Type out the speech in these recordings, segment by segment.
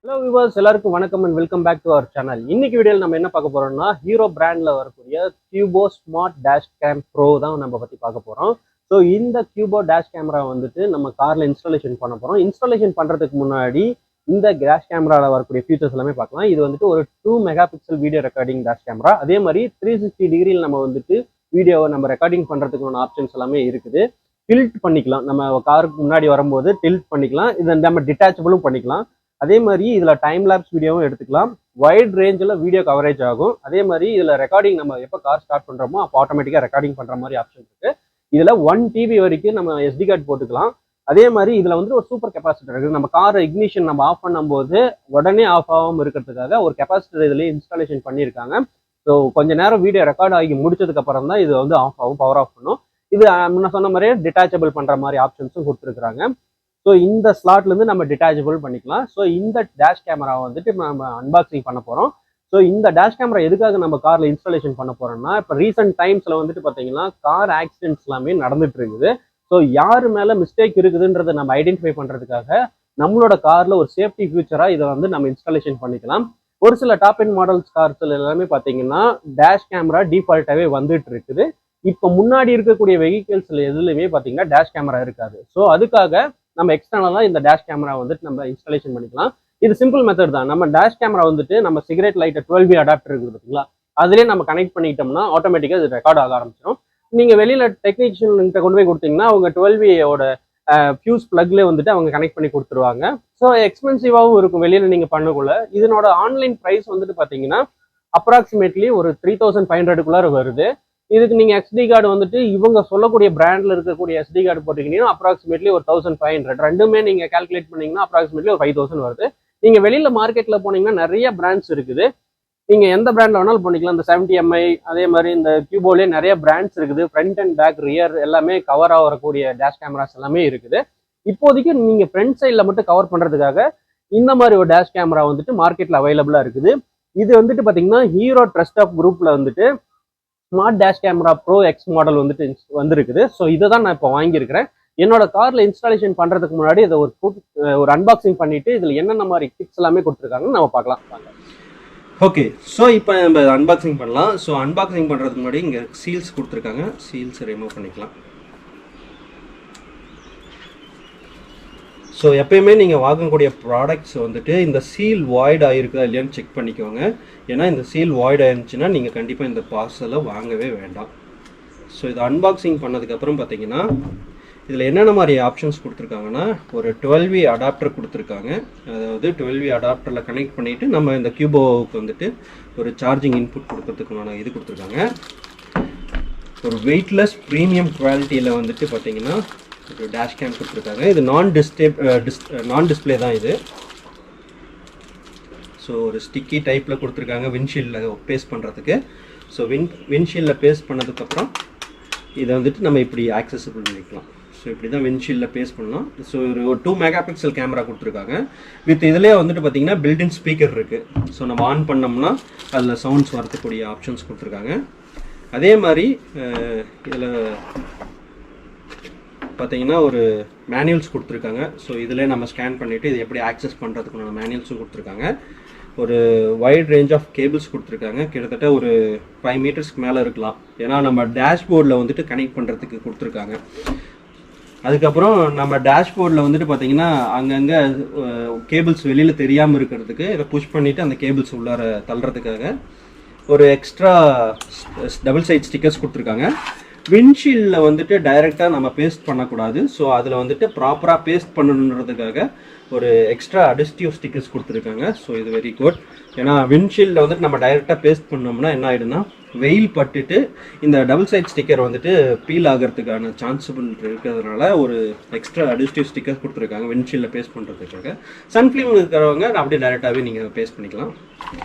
Hello viewers, எல்லாருக்கும் வணக்கம் and welcome back to our channel. இன்னைக்கு வீடியோவில் நம்ம என்ன பார்க்க போறோம்னா, ஹீரோ பிராண்ட்ல வரக்கூடிய Qubo smart dash cam pro தான் நம்ம பத்தி பார்க்க போறோம். ஸோ இந்த கியூபோ டேஷ் கேமரா வந்துட்டு நம்ம கார்ல இன்ஸ்டாலேஷன் பண்ண போறோம். இன்ஸ்டாலேஷன் பண்றதுக்கு முன்னாடி இந்த டேஷ் கேமராவில் வரக்கூடிய ஃபீச்சர்ஸ் எல்லாமே பார்க்கலாம். இது வந்துட்டு ஒரு 2 mega pixel video recording dash camera. அதே மாதிரி 360 டிகிரியில் நம்ம வந்துட்டு வீடியோவை நம்ம ரெக்கார்டிங் பண்றதுக்கான ஆப்ஷன்ஸ் எல்லாமே இருக்குது. டில்ட் பண்ணிக்கலாம், நம்ம காருக்கு முன்னாடி வரும்போது டில்ட் பண்ணிக்கலாம். இதை நம்ம டிட்டாச்சபிளும் பண்ணிக்கலாம். அதே மாதிரி இதுல டைம் லேப்ஸ் வீடியோவும் எடுத்துக்கலாம். வைட் ரேஞ்சில் வீடியோ கவரேஜ் ஆகும். அதே மாதிரி இதுல ரெக்கார்டிங் நம்ம எப்போ கார் ஸ்டார்ட் பண்றோமோ அப்போ ஆட்டோமேட்டிக்கா ரெக்கார்டிங் பண்ற மாதிரி ஆப்ஷன் இருக்கு. இதுல 1 TB வரைக்கும் நம்ம SD கார்டு போட்டுக்கலாம். அதே மாதிரி இதுல வந்து ஒரு சூப்பர் கெப்பாசிட்டர் இருக்கு. நம்ம கார் இக்னிஷன் நம்ம ஆஃப் பண்ணும்போது உடனே ஆஃப் ஆகாம இருக்கிறதுக்காக ஒரு கெப்பாசிட்டர் இதுல இன்ஸ்டாலேஷன் பண்ணியிருக்காங்க. ஸோ கொஞ்ச நேரம் வீடியோ ரெக்கார்ட் ஆகி முடிச்சதுக்கு அப்புறம் தான் இது வந்து ஆஃப் ஆகும், பவர் ஆஃப் பண்ணும். இது முன்ன சொன்ன மாதிரியே டிட்டாச்சபிள் பண்ற மாதிரி ஆப்ஷன்ஸும் கொடுத்துருக்காங்க. ஸோ இந்த ஸ்லாட்லேருந்து நம்ம டிட்டாச்சபிள் பண்ணிக்கலாம். ஸோ இந்த டேஷ் கேமரா வந்துட்டு நம்ம அன்பாக்சிங் பண்ண போகிறோம். ஸோ இந்த டேஷ் கேமரா எதுக்காக நம்ம காரில் இன்ஸ்டாலேஷன் பண்ண போகிறோம்னா, இப்போ ரீசெண்ட் டைம்ஸில் வந்துட்டு பார்த்தீங்கன்னா கார் ஆக்சிடென்ட்ஸ் எல்லாமே நடந்துட்டு இருக்குது. ஸோ யார் மேலே மிஸ்டேக் இருக்குதுன்றதை நம்ம ஐடென்டிஃபை பண்ணுறதுக்காக நம்மளோட காரில் ஒரு சேஃப்டி ஃபியூச்சராக இதை வந்து நம்ம இன்ஸ்டாலேஷன் பண்ணிக்கலாம். ஒரு சில டாப் எண்ட் மாடல்ஸ் கார்ஸில் எல்லாமே பார்த்தீங்கன்னா டேஷ் கேமரா டிஃபால்ட்டாகவே வந்துட்டு இருக்குது. இப்போ முன்னாடி இருக்கக்கூடிய வெஹிக்கிள்ஸில் எதுலையுமே பார்த்தீங்கன்னா டேஷ் கேமரா இருக்காது. ஸோ அதுக்காக நம்ம எக்ஸ்டர்னலாக இந்த டேஷ் கேமரா வந்துட்டு நம்ம இன்ஸ்டாலேஷன் பண்ணிக்கலாம். இது சிம்பிள் மெத்தட் தான். நம்ம டேஷ் கேமரா வந்துட்டு நம்ம சிகரெட் லைட்டை 12V அடாப்டர் இருக்குது பார்த்தீங்களா, அதுலேயே நம்ம கனெக்ட் பண்ணிட்டோம்னா ஆட்டோமேட்டிக்காக இது ரெக்கார்ட் ஆக ஆரம்பிச்சிடும். நீங்கள் வெளியில் டெக்னீஷியன்கிட்ட கொண்டு போய் கொடுத்தீங்கன்னா அவங்க 12Vயோட ஃபியூஸ் பிளக்லேயே வந்துட்டு அவங்க கனெக்ட் பண்ணி கொடுத்துருவாங்க. ஸோ எக்ஸ்பென்சிவாகவும் இருக்கும் வெளியில் நீங்கள் பண்ணக்குள்ள. இதனோட ஆன்லைன் ப்ரைஸ் வந்துட்டு பார்த்தீங்கன்னா அப்ராக்சிமேட்லி ஒரு 3500 வருது. இதுக்கு நீங்க SD கார்டு வந்துட்டு இவங்க சொல்லக்கூடிய பிராண்ட்ல இருக்கக்கூடிய SD கார்டு போட்டுக்கிட்டீங்கன்னா அப்ராக்சிமேட்லி ஒரு 1500. ரெண்டுமே நீங்க கால்குலேட் பண்ணீங்கன்னா அப்ராக்சிமேட்லி ஒரு 5000 வருது. நீங்க வெளியில மார்க்கெட்ல போனீங்கன்னா நிறைய பிராண்ட்ஸ் இருக்குது. நீங்க எந்த பிராண்ட்ல வேணாலும் பண்ணிக்கலாம். இந்த 70Mi அதே மாதிரி இந்த கியூபோலே நிறைய பிராண்ட்ஸ் இருக்குது. ஃப்ரண்ட் அண்ட் பேக் ரியர் எல்லாமே கவர் ஆகக்கூடிய டேஷ் கேமராஸ் எல்லாமே இருக்குது. இப்போதைக்கு நீங்க ஃப்ரண்ட் சைட்ல மட்டும் கவர் பண்றதுக்காக இந்த மாதிரி ஒரு டேஷ் கேமரா வந்துட்டு மார்க்கெட்ல அவைலபிளா இருக்குது. இது வந்துட்டு பாத்தீங்கன்னா ஹீரோ ட்ரஸ்ட் ஆஃப் குரூப்ல வந்துட்டு smart dash camera bro X model வந்துட்டு வந்திருக்குது. ஸோ இதை தான் நான் இப்போ வாங்கியிருக்கிறேன். என்னோட கார்ல இன்ஸ்டாலேஷன் பண்றதுக்கு முன்னாடி இதை ஒரு அன்பாக்சிங் பண்ணிட்டு இதுல என்னென்ன மாதிரி டிப்ஸ் எல்லாமே கொடுத்துருக்காங்கன்னு நம்ம பார்க்கலாம். ஓகே, ஸோ இப்போ நம்ம அன்பாக்சிங் பண்ணலாம். ஸோ அன்பாக்சிங் பண்றதுக்கு முன்னாடி இங்கே சீல்ஸ் கொடுத்துருக்காங்க. சீல்ஸ் ரிமூவ் பண்ணிக்கலாம். ஸோ எப்பயுமே நீங்கள் வாங்கக்கூடிய ப்ராடக்ட்ஸ் வந்துட்டு இந்த சீல் வாய்ட் ஆகிருக்குதா இல்லையான்னு செக் பண்ணிக்கோங்க. ஏன்னா இந்த சீல் வாய்ட் ஆயிருந்துச்சுன்னா நீங்கள் கண்டிப்பாக இந்த பார்சலை வாங்கவே வேண்டாம். ஸோ இது அன்பாக்சிங் பண்ணதுக்கப்புறம் பார்த்தீங்கன்னா இதில் என்னென்ன மாதிரி ஆப்ஷன்ஸ் கொடுத்துருக்காங்கன்னா, ஒரு 12V அடாப்டர் கொடுத்துருக்காங்க. அதாவது 12V அடாப்டரில் கனெக்ட் பண்ணிவிட்டு நம்ம இந்த கியூபோவுக்கு வந்துட்டு ஒரு சார்ஜிங் இன்புட் கொடுக்கறதுக்குமான இது கொடுத்துருக்காங்க. ஒரு வெயிட்லெஸ் ப்ரீமியம் குவாலிட்டியில் வந்துட்டு பார்த்தீங்கன்னா ஒரு டேஷ் கேம் கொடுத்துருக்காங்க. இது நான் டிஸ்பிளே தான் இது. ஸோ ஒரு ஸ்டிக்கி டைப்பில் கொடுத்துருக்காங்க விண்ட்ஷீல்டில் பேஸ்ட் பண்ணுறதுக்கு. ஸோ விண்ட்ஷீல்டில் பேஸ்ட் பண்ணதுக்கப்புறம் இதை வந்துட்டு நம்ம இப்படி ஆக்சசிபிள் பண்ணிக்கலாம். ஸோ இப்படி தான் விண்ட்ஷீல்டில் பேஸ்ட் பண்ணலாம். ஸோ ஒரு 2 மெகா பிக்சல் கேமரா கொடுத்துருக்காங்க. வித் இதிலே வந்துட்டு பார்த்தீங்கன்னா பில்டின் ஸ்பீக்கர் இருக்குது. ஸோ நம்ம ஆன் பண்ணோம்னா அதில் சவுண்ட்ஸ் வரக்கூடிய ஆப்ஷன்ஸ் கொடுத்துருக்காங்க. அதே மாதிரி இதில் பார்த்தீங்கன்னா ஒரு மேனுவல்ஸ் கொடுத்துருக்காங்க. ஸோ இதில் நம்ம ஸ்கேன் பண்ணிவிட்டு இது எப்படி ஆக்சஸ் பண்ணுறதுக்குள்ள மேனுவல்ஸும் கொடுத்துருக்காங்க. ஒரு வைட் ரேஞ்ச் ஆஃப் கேபிள்ஸ் கொடுத்துருக்காங்க. கிட்டத்தட்ட ஒரு 5 மீட்டர்ஸ்க்கு மேலே இருக்கலாம். ஏன்னா நம்ம டேஷ்போர்டில் வந்துட்டு கனெக்ட் பண்ணுறதுக்கு கொடுத்துருக்காங்க. அதுக்கப்புறம் நம்ம டேஷ்போர்டில் வந்துட்டு பார்த்தீங்கன்னா அங்கங்கே கேபிள்ஸ் வெளியில் தெரியாமல் இருக்கிறதுக்கு இதை புஷ் பண்ணிவிட்டு அந்த கேபிள்ஸ் உள்ளார தள்ளுறதுக்காக ஒரு எக்ஸ்ட்ரா டபுள் சைட் ஸ்டிக்கர்ஸ் கொடுத்துருக்காங்க. விண்ட்ஷீல்டில் வந்துட்டு டைரெக்டாக நம்ம பேஸ்ட் பண்ணக்கூடாது. ஸோ அதில் வந்துட்டு ப்ராப்பராக பேஸ்ட் பண்ணணுன்றதுக்காக ஒரு எக்ஸ்ட்ரா அடிஸ்டிவ் ஸ்டிக்கர்ஸ் கொடுத்துருக்காங்க. ஸோ இது வெரி குட். ஏன்னா விண்ட்ஷீல்டில் வந்துட்டு நம்ம டைரெக்டாக பேஸ்ட் பண்ணோம்னா என்ன ஆகிடும்னா வெயில் பட்டுட்டு இந்த டபுள் சைட் ஸ்டிக்கர் வந்துட்டு பீல் ஆகிறதுக்கான சான்சபிள் இருக்கிறதுனால ஒரு எக்ஸ்ட்ரா அடிஸ்டிவ் ஸ்டிக்கர்ஸ் கொடுத்துருக்காங்க விண்ட்ஷீல்டில் பேஸ்ட் பண்ணுறதுக்காக. சன்ஃப்ளேம் இருக்கிறவங்க அப்படியே டைரெக்டாகவே நீங்கள் பேஸ்ட் பண்ணிக்கலாம்.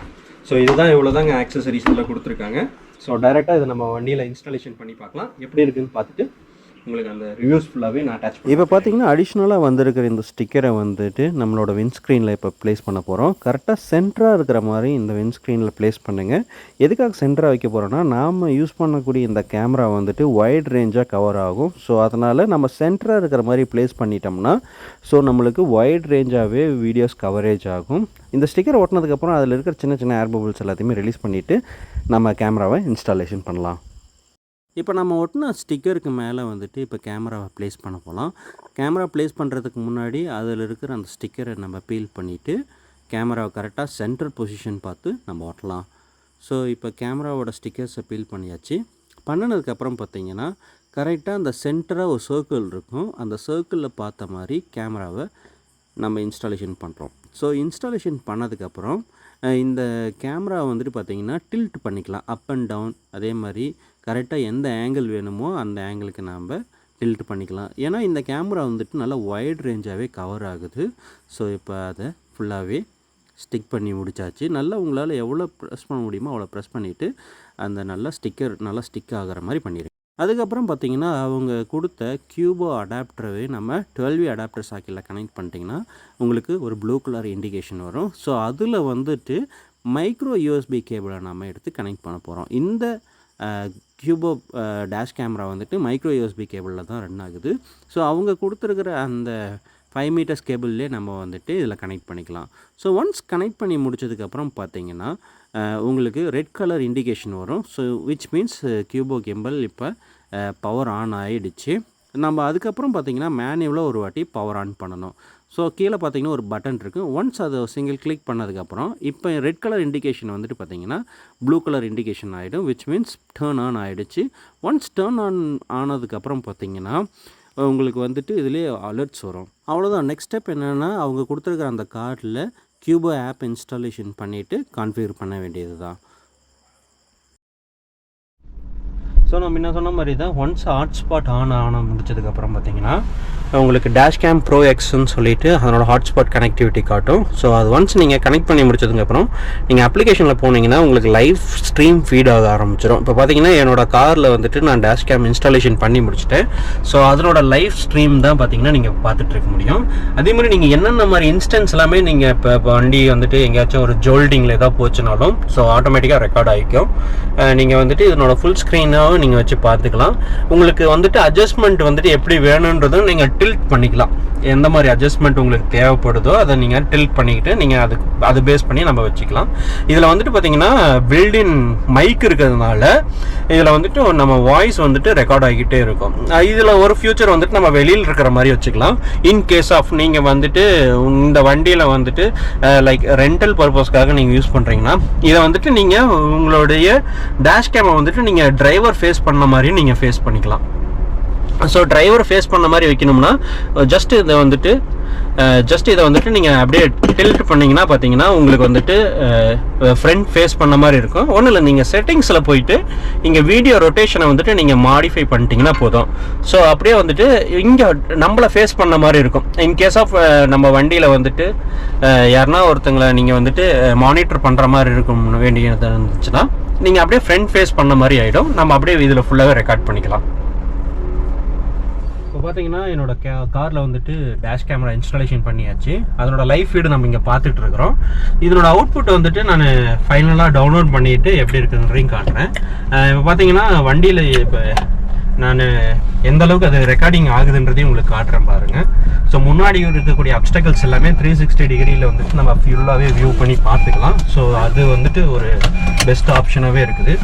ஸோ இதுதான் இவ்வளோ தாங்க ஆக்சசரிஸ் எல்லாம் கொடுத்துருக்காங்க. ஸோ டைரெக்டாக இதை நம்ம வண்டியில் இன்ஸ்டாலேஷன் பண்ணி பார்க்கலாம். எப்படி இருக்குதுன்னு பார்த்துட்டு உங்களுக்கு அந்த ரிவ்யூஸ் ஃபுல்லாகவே நான் அட்டாச் பண்ணி. இப்போ பார்த்தீங்கன்னா அடிஷ்னலாக வந்திருக்கிற இந்த ஸ்டிக்கரை வந்துட்டு நம்மளோட விண்ட்ஸ்க்ரீனில் இப்போ ப்ளேஸ் பண்ண போகிறோம். கரெக்டாக சென்டராக இருக்கிற மாதிரி இந்த விண்ட்ஸ்க்ரீனில் ப்ளேஸ் பண்ணுங்கள். எதுக்காக சென்டராக வைக்க போகிறோன்னா, நாம் யூஸ் பண்ணக்கூடிய இந்த கேமரா வந்துட்டு வைட் ரேஞ்சாக கவர் ஆகும். ஸோ அதனால் நம்ம சென்டராக இருக்கிற மாதிரி ப்ளேஸ் பண்ணிட்டோம்னா ஸோ நம்மளுக்கு வைட் ரேஞ்சாகவே வீடியோஸ் கவரேஜ் ஆகும். இந்த ஸ்டிக்கரை ஒட்டினதுக்கப்புறம் அதில் இருக்கிற சின்ன சின்ன ஏர் பபிள்ஸ் எல்லாத்தையுமே ரிலீஸ் பண்ணிவிட்டு நம்ம கேமராவை இன்ஸ்டாலேஷன் பண்ணலாம். இப்போ நம்ம ஒட்டின ஸ்டிக்கருக்கு மேலே வந்துட்டு இப்போ கேமராவை ப்ளேஸ் பண்ண போகலாம். கேமரா ப்ளேஸ் பண்ணுறதுக்கு முன்னாடி அதில் இருக்கிற அந்த ஸ்டிக்கரை நம்ம பீல் பண்ணிவிட்டு கேமராவை கரெக்டாக சென்ட்ரல் பொசிஷன் பார்த்து நம்ம ஒட்டலாம். ஸோ இப்போ கேமராவோட ஸ்டிக்கர்ஸை பீல் பண்ணியாச்சு. பண்ணினதுக்கப்புறம் பார்த்திங்கன்னா கரெக்டாக அந்த சென்டராக ஒரு சர்க்கிள் இருக்கும். அந்த சர்க்கிளில் பார்த்த மாதிரி கேமராவை நம்ம இன்ஸ்டாலேஷன் பண்ணுறோம். ஸோ இன்ஸ்டாலேஷன் பண்ணதுக்கப்புறம் இந்த கேமரா வந்துட்டு பார்த்திங்கன்னா டில்ட் பண்ணிக்கலாம், அப் அண்ட் டவுன். அதே மாதிரி கரெக்டாக எந்த ஆங்கிள் வேணுமோ அந்த ஆங்கிளுக்கு நாம் டில்ட் பண்ணிக்கலாம். ஏன்னா இந்த கேமரா வந்துட்டு நல்லா வைட் ரேஞ்சாகவே கவர் ஆகுது. ஸோ இப்போ அதை ஃபுல்லாகவே ஸ்டிக் பண்ணி முடிச்சாச்சு. நல்லா உங்களால் எவ்வளோ ப்ரெஸ் பண்ண முடியுமோ அவ்வளோ ப்ரெஸ் பண்ணிவிட்டு அந்த நல்லா ஸ்டிக்கர் நல்லா ஸ்டிக் ஆகிற மாதிரி பண்ணிடுங்க. அதுக்கப்புறம் பார்த்திங்கன்னா அவங்க கொடுத்த கியூபோ அடாப்டரவே நம்ம 12V அடாப்டர் சாக்கெட்டில் கனெக்ட் பண்ணிட்டிங்கன்னா உங்களுக்கு ஒரு ப்ளூ கலர் இண்டிகேஷன் வரும். ஸோ அதில் வந்துட்டு மைக்ரோ யூஎஸ்பி கேபிளை நம்ம எடுத்து கனெக்ட் பண்ண போகிறோம். இந்த கியூபோ டேஷ் கேமரா வந்துட்டு மைக்ரோ யூஎஸ்பி கேபிளில் தான் ரன் ஆகுது. ஸோ அவங்க கொடுத்துருக்கிற அந்த 5 மீட்டர்ஸ் கேபிள்லேயே நம்ம வந்துட்டு இதில் கனெக்ட் பண்ணிக்கலாம். ஸோ ஒன்ஸ் கனெக்ட் பண்ணி முடிச்சதுக்கப்புறம் பார்த்திங்கன்னா உங்களுக்கு ரெட் கலர் இண்டிகேஷன் வரும். ஸோ விச் மீன்ஸ் கியூபோ கிம்பல் இப்போ பவர் ஆன் ஆகிடுச்சு. நம்ம அதுக்கப்புறம் பார்த்திங்கன்னா மேனுவலாக ஒரு வாட்டி பவர் ஆன் பண்ணணும். ஸோ கீழே பார்த்திங்கன்னா ஒரு பட்டன் இருக்குது. ஒன்ஸ் அதை சிங்கிள் கிளிக் பண்ணதுக்கப்புறம் இப்போ ரெட் கலர் இண்டிகேஷன் வந்துட்டு பார்த்திங்கன்னா ப்ளூ கலர் இண்டிகேஷன் ஆகிடும். விச் மீன்ஸ் டேர்ன் ஆன் ஆகிடுச்சு. ஒன்ஸ் டேர்ன் ஆன் ஆனதுக்கப்புறம் பார்த்திங்கன்னா உங்களுக்கு வந்துட்டு இதிலே அலர்ட்ஸ் வரும். அவ்வளோதான். நெக்ஸ்ட் ஸ்டெப் என்னென்னா அவங்க கொடுத்துருக்குற அந்த கார்டில் கியூபோ ஆப் இன்ஸ்டாலேஷன் பண்ணிவிட்டு கான்ஃபிகர் பண்ண வேண்டியது தான். ஸோ நம்ம என்ன சொன்ன மாதிரி தான் ஒன்ஸ் ஹாட்ஸ்பாட் ஆன முடிச்சதுக்கப்புறம் பார்த்தீங்கன்னா உங்களுக்கு டேஷ் கேம் ப்ரோ எக்ஸ்ன்னு சொல்லிட்டு அதனோட ஹாட்ஸ்பாட் கனெக்டிவிட்டி காட்டும். ஸோ அது ஒன்ஸ் நீங்கள் கனெக்ட் பண்ணி முடிச்சதுக்கப்புறம் நீங்கள் அப்ளிகேஷனில் போனீங்கன்னா உங்களுக்கு லைவ் ஸ்ட்ரீம் ஃபீட் ஆக ஆரம்பிச்சிடும். இப்போ பார்த்தீங்கன்னா என்னோட காரில் வந்துட்டு நான் டேஷ் கேம் இன்ஸ்டாலேஷன் பண்ணி முடிச்சிட்டேன். ஸோ அதனோட லைவ் ஸ்ட்ரீம் தான் பார்த்தீங்கன்னா நீங்கள் பார்த்துட்டு இருக்க முடியும். அதே மாதிரி நீங்கள் என்னென்ன மாதிரி இன்ஸ்டன்ஸ் எல்லாமே நீங்கள் இப்போ வண்டி வந்துட்டு எங்கேயாச்சும் ஒரு ஜோல்டிங்கில் ஏதாவது போச்சுனாலும் ஸோ ஆட்டோமேட்டிக்காக ரெக்கார்ட் ஆகிக்கும். நீங்கள் வந்துட்டு இதனோட ஃபுல் ஸ்க்ரீனாகவும் நீங்கள் வச்சு பார்த்துக்கலாம். உங்களுக்கு வந்துட்டு அட்ஜஸ்ட்மெண்ட் வந்துட்டு எப்படி வேணுன்றதும் நீங்கள் டில்ட் பண்ணிக்கலாம். எந்த மாதிரி அட்ஜஸ்ட்மெண்ட் உங்களுக்கு தேவைப்படுதோ அதை நீங்கள் டில்ட் பண்ணிக்கிட்டு நீங்கள் அது பேஸ் பண்ணி நம்ம வச்சுக்கலாம். இதில் வந்துட்டு பார்த்தீங்கன்னா பில்டின் மைக் இருக்கிறதுனால இதில் வந்துட்டு நம்ம வாய்ஸ் வந்துட்டு ரெக்கார்ட் ஆகிக்கிட்டே இருக்கும். இதில் ஒரு ஃபியூச்சர் வந்துட்டு நம்ம வெளியில் இருக்கிற மாதிரி வச்சுக்கலாம். இன் கேஸ் ஆஃப் நீங்கள் வந்துட்டு இந்த வண்டியில் வந்துட்டு லைக் ரெண்டல் பர்பஸ்க்காக நீங்கள் யூஸ் பண்ணுறீங்கன்னா இதை வந்துட்டு நீங்கள் உங்களுடைய டேஷ் கேமை வந்துட்டு நீங்கள் டிரைவர் ஃபேஸ் பண்ண மாதிரி நீங்கள் ஃபேஸ் பண்ணிக்கலாம். ஸோ டிரைவர் ஃபேஸ் பண்ண மாதிரி வைக்கணும்னா ஜஸ்ட் இதை வந்துட்டு நீங்கள் அப்படியே டில்ட் பண்ணிங்கன்னா பார்த்தீங்கன்னா உங்களுக்கு வந்துட்டு ஃப்ரண்ட் ஃபேஸ் பண்ண மாதிரி இருக்கும். ஒன்றும் இல்லை, நீங்கள் செட்டிங்ஸில் போயிட்டு இங்கே வீடியோ ரொட்டேஷனை வந்துட்டு நீங்கள் மாடிஃபை பண்ணிட்டீங்கன்னா போதும். ஸோ அப்படியே வந்துட்டு இங்கே நம்மளை ஃபேஸ் பண்ண மாதிரி இருக்கும். இன்கேஸ் ஆஃப் நம்ம வண்டியில் வந்துட்டு யாருன்னா ஒருத்தங்களை நீங்கள் வந்துட்டு மானிட்டர் பண்ணுற மாதிரி இருக்கும் வேண்டியது இருந்துச்சுன்னா நீங்கள் அப்படியே ஃப்ரண்ட் ஃபேஸ் பண்ண மாதிரி ஆகிடும். நம்ம அப்படியே இதில் ஃபுல்லாகவே ரெக்கார்ட் பண்ணிக்கலாம். இப்போ பார்த்தீங்கன்னா என்னோட காரில் வந்துட்டு டேஷ் கேமரா இன்ஸ்டாலேஷன் பண்ணியாச்சு. அதனோட லைவ் ஃபீடு நம்ம இங்கே பார்த்துட்டு இருக்கிறோம். இதனோட அவுட்புட் வந்துட்டு நான் ஃபைனலாக டவுன்லோட் பண்ணிவிட்டு எப்படி இருக்குன்றதையும் காட்டுறேன். இப்போ பார்த்தீங்கன்னா வண்டியில் இப்போ நான் எந்த அளவுக்கு அது ரெக்கார்டிங் ஆகுதுன்றதையும் உங்களுக்கு காட்டுறேன் பாருங்கள். ஸோ முன்னாடி இருக்கக்கூடிய அப்டக்கல்ஸ் எல்லாமே 360 டிகிரியில் வந்துட்டு நம்ம ஃபுல்லாகவே வியூ பண்ணி பார்த்துக்கலாம். ஸோ அது வந்துட்டு ஒரு பெஸ்ட் ஆப்ஷனாகவே இருக்குது.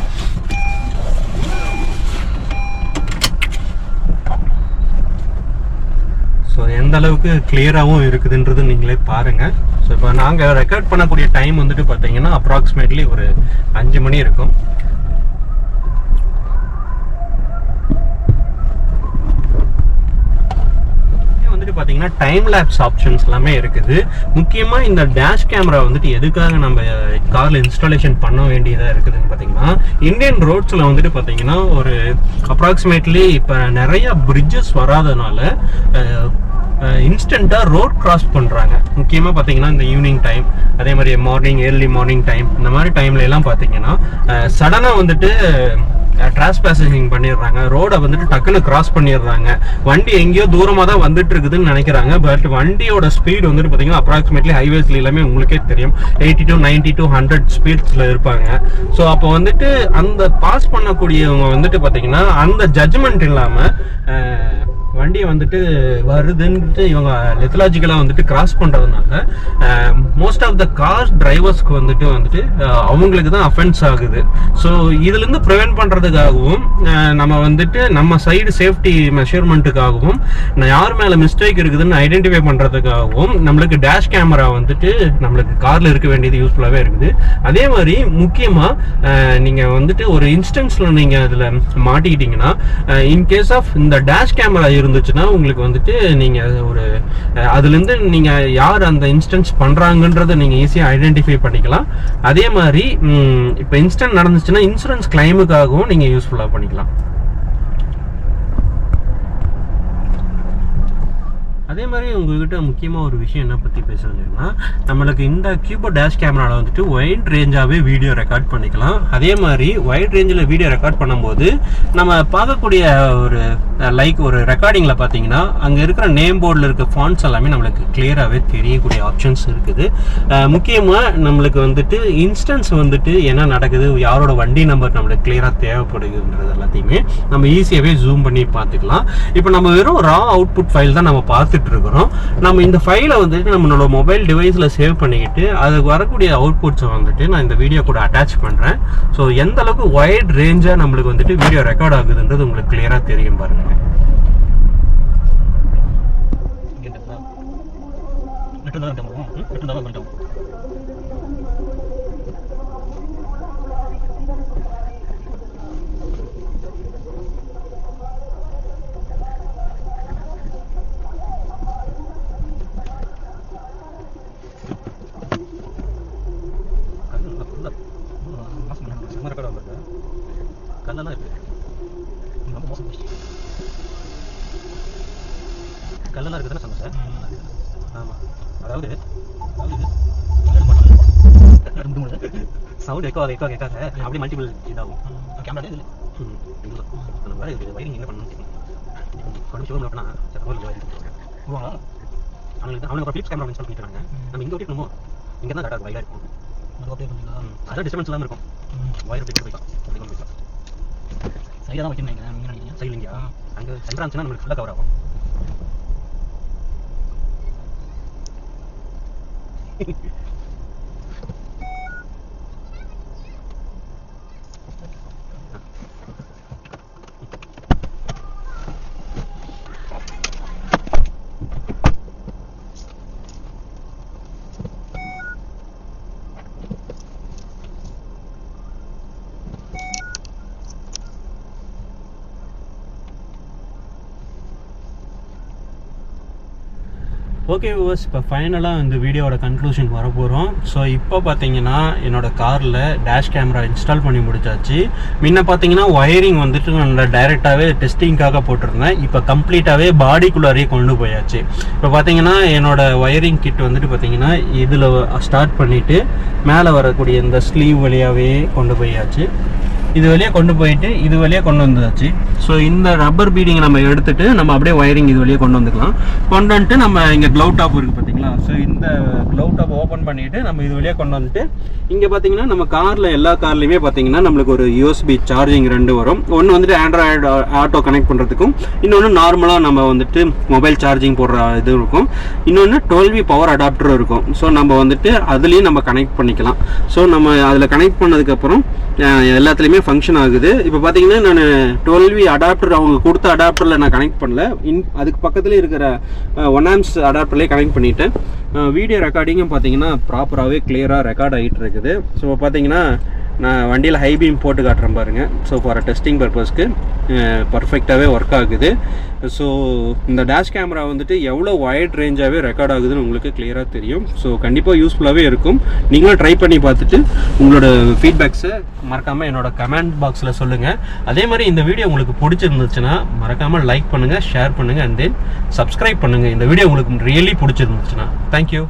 ஸோ எந்த அளவுக்கு கிளியராகவும் இருக்குதுன்றது நீங்களே பாருங்கள். ஸோ இப்போ நாங்கள் ரெக்கார்ட் பண்ணக்கூடிய டைம் வந்துட்டு பார்த்தீங்கன்னா அப்ராக்சிமேட்லி ஒரு 5 மணி இருக்கும். வந்துட்டு பார்த்தீங்கன்னா டைம் லேப்ஸ் ஆப்ஷன்ஸ் எல்லாமே இருக்குது. முக்கியமாக இந்த டேஷ் கேமரா வந்துட்டு எதுக்காக நம்ம காரில் இன்ஸ்டாலேஷன் பண்ண வேண்டியதாக இருக்குதுன்னு பார்த்தீங்கன்னா இந்தியன் ரோட்ஸில் வந்துட்டு பார்த்தீங்கன்னா ஒரு அப்ராக்சிமேட்லி இப்போ நிறைய பிரிட்ஜஸ் வராதனால இன்ஸ்டண்ட்டாக ரோட் கிராஸ் பண்ணுறாங்க. முக்கியமாக பார்த்தீங்கன்னா இந்த ஈவினிங் டைம், அதே மாதிரி ஏர்லி மார்னிங் டைம், இந்த மாதிரி டைம்ல எல்லாம் பார்த்தீங்கன்னா சடனாக வந்துட்டு டிராஸ் பேசேஜிங் பண்ணிடுறாங்க, ரோடை வந்துட்டு டக்குன்னு கிராஸ் பண்ணிடுறாங்க. வண்டி எங்கேயோ தூரமாக தான் வந்துட்டு இருக்குதுன்னு நினைக்கிறாங்க. பட் வண்டியோட ஸ்பீடு வந்துட்டு பார்த்தீங்கன்னா அப்ராக்சிமேட்லி ஹைவேஸ்ல எல்லாமே உங்களுக்கே தெரியும் 80 to 90 to 100 ஸ்பீட்ஸில் இருப்பாங்க. ஸோ அப்போ வந்துட்டு அந்த பாஸ் பண்ணக்கூடியவங்க வந்துட்டு பார்த்தீங்கன்னா அந்த ஜட்ஜ்மெண்ட் இல்லாமல் வண்டியை வந்துட்டு வருதுன்ட்டு இவங்க லெத்தலாஜிக்கலாக வந்துட்டு கிராஸ் பண்ணுறதுனால மோஸ்ட் ஆஃப் த கார் டிரைவர்ஸ்க்கு வந்துட்டு அவங்களுக்கு தான் அஃபென்ஸ் ஆகுது. ஸோ இதுலேருந்து ப்ரிவென்ட் பண்ணுறதுக்காகவும் நம்ம வந்துட்டு நம்ம சைடு சேஃப்டி மெஷர்மெண்ட்டுக்காகவும் யார் மேலே மிஸ்டேக் இருக்குதுன்னு ஐடென்டிஃபை பண்ணுறதுக்காகவும் நம்மளுக்கு டேஷ் கேமரா வந்துட்டு நம்மளுக்கு காரில் இருக்க வேண்டியது யூஸ்ஃபுல்லாகவே இருக்குது. அதே மாதிரி முக்கியமாக நீங்கள் வந்துட்டு ஒரு இன்ஸ்டன்ஸில் நீங்கள் அதில் மாட்டிக்கிட்டீங்கன்னா இன்கேஸ் ஆஃப் இந்த டேஷ் கேமரா இருந்துச்சுன்னா உங்களுக்கு வந்துட்டு நீங்க ஒரு அதுலேருந்து நீங்க யார் அந்த இன்ஸ்டன்ஸ் பண்றாங்கன்றத நீங்க ஈஸியா ஐடென்டிஃபை பண்ணிக்கலாம். அதே மாதிரி இப்போ இன்ஸ்டன்ட் நடந்துச்சுன்னா இன்சூரன்ஸ் கிளைமுக்காகவும் நீங்க யூஸ்ஃபுல்லா பண்ணிக்கலாம். அதே மாதிரி உங்ககிட்ட முக்கியமாக ஒரு விஷயம் என்ன பற்றி பேசுறதுன்னா, நம்மளுக்கு இந்த கியூபோ டேஷ் கேமராவில் வந்துட்டு வைட் ரேஞ்சாகவே வீடியோ ரெக்கார்ட் பண்ணிக்கலாம். அதே மாதிரி வைட் ரேஞ்சில் வீடியோ ரெக்கார்ட் பண்ணும்போது நம்ம பார்க்கக்கூடிய ஒரு ரெக்கார்டிங்கில் பார்த்தீங்கன்னா அங்கே இருக்கிற நேம் போர்டில் இருக்க ஃபாண்ட்ஸ் எல்லாமே நம்மளுக்கு கிளியராகவே தெரியக்கூடிய ஆப்ஷன்ஸ் இருக்குது. முக்கியமாக நம்மளுக்கு வந்துட்டு இன்ஸ்டன்ஸ் வந்துட்டு என்ன நடக்குது, யாரோட வண்டி நம்பர் நம்மளுக்கு கிளியராக தேவைப்படுதுன்றது எல்லாத்தையுமே நம்ம ஈஸியாகவே ஜூம் பண்ணி பார்த்துக்கலாம். இப்போ நம்ம வெறும் ரா அவுட்புட் ஃபைல் தான் நம்ம பார்த்துட்டு இருக்கிறோம். நம்ம இந்த ஃபைலை வந்துட்டு நம்மளோட மொபைல் டிவைஸில் சேவ் பண்ணிக்கிட்டு அதுக்கு வரக்கூடிய அவுட்புட்ஸை வந்துட்டு நான் இந்த வீடியோ கூட அட்டாச் பண்ணுறேன். ஸோ எந்த அளவுக்கு வைட் ரேஞ்சாக நம்மளுக்கு வந்துட்டு வீடியோ ரெக்கார்ட் ஆகுதுன்றது உங்களுக்கு கிளியராக தெரியும் பாருங்க. கல்லெல்லாம் இருக்கு, ரொம்ப மோசம் போச்சு. கல்லெல்லாம் இருக்குதுன்னு சொன்னேன் சார். ஆமாம், அதாவது சவுண்ட் எக்கோ கேட்காத அப்படி மல்டிபிள் இதாகும் கேமரா. இல்லை அந்த மாதிரி இருக்குது. வயரிங் என்ன பண்ணணும்னு தெரியும். ஷோரூம் அப்படின்னா அவனுக்கு அப்புறம் ஃபிலிப்ஸ் கேமரா இன்ஸ்டால் பண்ணிட்டாங்க. நம்ம இங்கே ஒட்டிக்கணுமோ இங்கே தான் கரெக்டாக வயலாக இருக்கும். அதான் டிஸ்டர்பன்ஸ் இல்லாமல் இருக்கும். வயர் போய்ட்டு போய்க்கலாம், அப்படி கொண்டு போய்க்கலாம். சரியாக தான் வைக்கணும் நீங்கள் நினைக்கிறீங்க. சரி இல்லைங்களா, அங்கே சென்டராக இருந்துச்சுன்னா நம்மளுக்கு ஃபுல்லாக கவர் ஆகும். ஓகே வியூவர்ஸ், இப்போ ஃபைனலாக இந்த வீடியோவோட கன்க்ளூஷன் வர போகிறோம். ஸோ இப்போ பார்த்தீங்கன்னா என்னோடய காரில் டேஷ் கேமரா இன்ஸ்டால் பண்ணி முடிச்சாச்சு. முன்ன பார்த்தீங்கன்னா ஒயரிங் வந்துட்டு நான் டைரெக்டாகவே டெஸ்டிங்காக போட்டிருந்தேன். இப்போ கம்ப்ளீட்டாகவே பாடிக்குள்ளாரையே கொண்டு போயாச்சு. இப்போ பார்த்தீங்கன்னா என்னோடய ஒயரிங் கிட் வந்துட்டு பார்த்தீங்கன்னா இதில் ஸ்டார்ட் பண்ணிவிட்டு மேலே வரக்கூடிய இந்த ஸ்லீவ் வழியாகவே கொண்டு போயாச்சு. இது வழியாக கொண்டு போயிட்டு இது வழியாக கொண்டு வந்தாச்சு. ஸோ இந்த ரப்பர் பீடிங்கை நம்ம எடுத்துகிட்டு நம்ம அப்படியே ஒயரிங் இது வழியாக கொண்டு வந்துக்கலாம். கொண்டு வந்துட்டு நம்ம இங்கே க்ளவ் டாப் இருக்குது பார்த்தீங்களா. ஸோ இந்த க்ளவ் டாப் ஓப்பன் பண்ணிவிட்டு நம்ம இது வழியாக கொண்டு வந்துட்டு இங்கே பார்த்தீங்கன்னா நம்ம காரில் எல்லா கார்லையுமே பார்த்தீங்கன்னா நம்மளுக்கு ஒரு யூஎஸ்பி சார்ஜிங் 2 வரும். ஒன்று வந்துட்டு ஆண்ட்ராய்டு ஆட்டோ கனெக்ட் பண்ணுறதுக்கும், இன்னொன்று நார்மலாக நம்ம வந்துட்டு மொபைல் சார்ஜிங் போடுற இது இருக்கும். இன்னொன்று 12V பவர் அடாப்டரும் இருக்கும். ஸோ நம்ம வந்துட்டு அதுலேயும் நம்ம கனெக்ட் பண்ணிக்கலாம். ஸோ நம்ம அதில் கனெக்ட் பண்ணதுக்கப்புறம் எல்லாத்துலேயுமே ஃபங்க்ஷன் ஆகுது. இப்போ பார்த்தீங்கன்னா நான் 12V அடாப்டர் அவங்க கொடுத்த அடாப்டரில் நான் கனெக்ட் பண்ணல. அதுக்கு பக்கத்துலேயே இருக்கிற 1 amps அடாப்டர்லேயே கனெக்ட் பண்ணிவிட்டேன். வீடியோ ரெக்கார்டிங்கும் பார்த்தீங்கன்னா ப்ராப்பராகவே கிளியராக ரெக்கார்ட் ஆகிட்டு இருக்குது. ஸோ பார்த்தீங்கன்னா நான் வண்டியில் ஹை பீம் போட்டு காட்டுறேன் பாருங்கள். ஸோ ஃபார் டெஸ்டிங் பர்பஸ்க்கு பர்ஃபெக்டாகவே ஒர்க் ஆகுது. ஸோ இந்த டேஷ் கேமரா வந்துட்டு எவ்வளோ வைட் ரேஞ்சாகவே ரெக்கார்ட் ஆகுதுன்னு உங்களுக்கு கிளியராக தெரியும். ஸோ கண்டிப்பாக யூஸ்ஃபுல்லாகவே இருக்கும். நீங்களும் ட்ரை பண்ணி பார்த்துட்டு உங்களோட ஃபீட்பேக்ஸை மறக்காமல் என்னோட கமெண்ட் பாக்ஸில் சொல்லுங்கள். அதே மாதிரி இந்த வீடியோ உங்களுக்கு பிடிச்சிருந்துச்சுன்னா மறக்காமல் லைக் பண்ணுங்கள், ஷேர் பண்ணுங்கள், அண்ட் தென் சப்ஸ்கிரைப் பண்ணுங்கள். இந்த வீடியோ உங்களுக்கு ரியலி பிடிச்சிருந்துச்சுன்னா. தேங்க்யூ.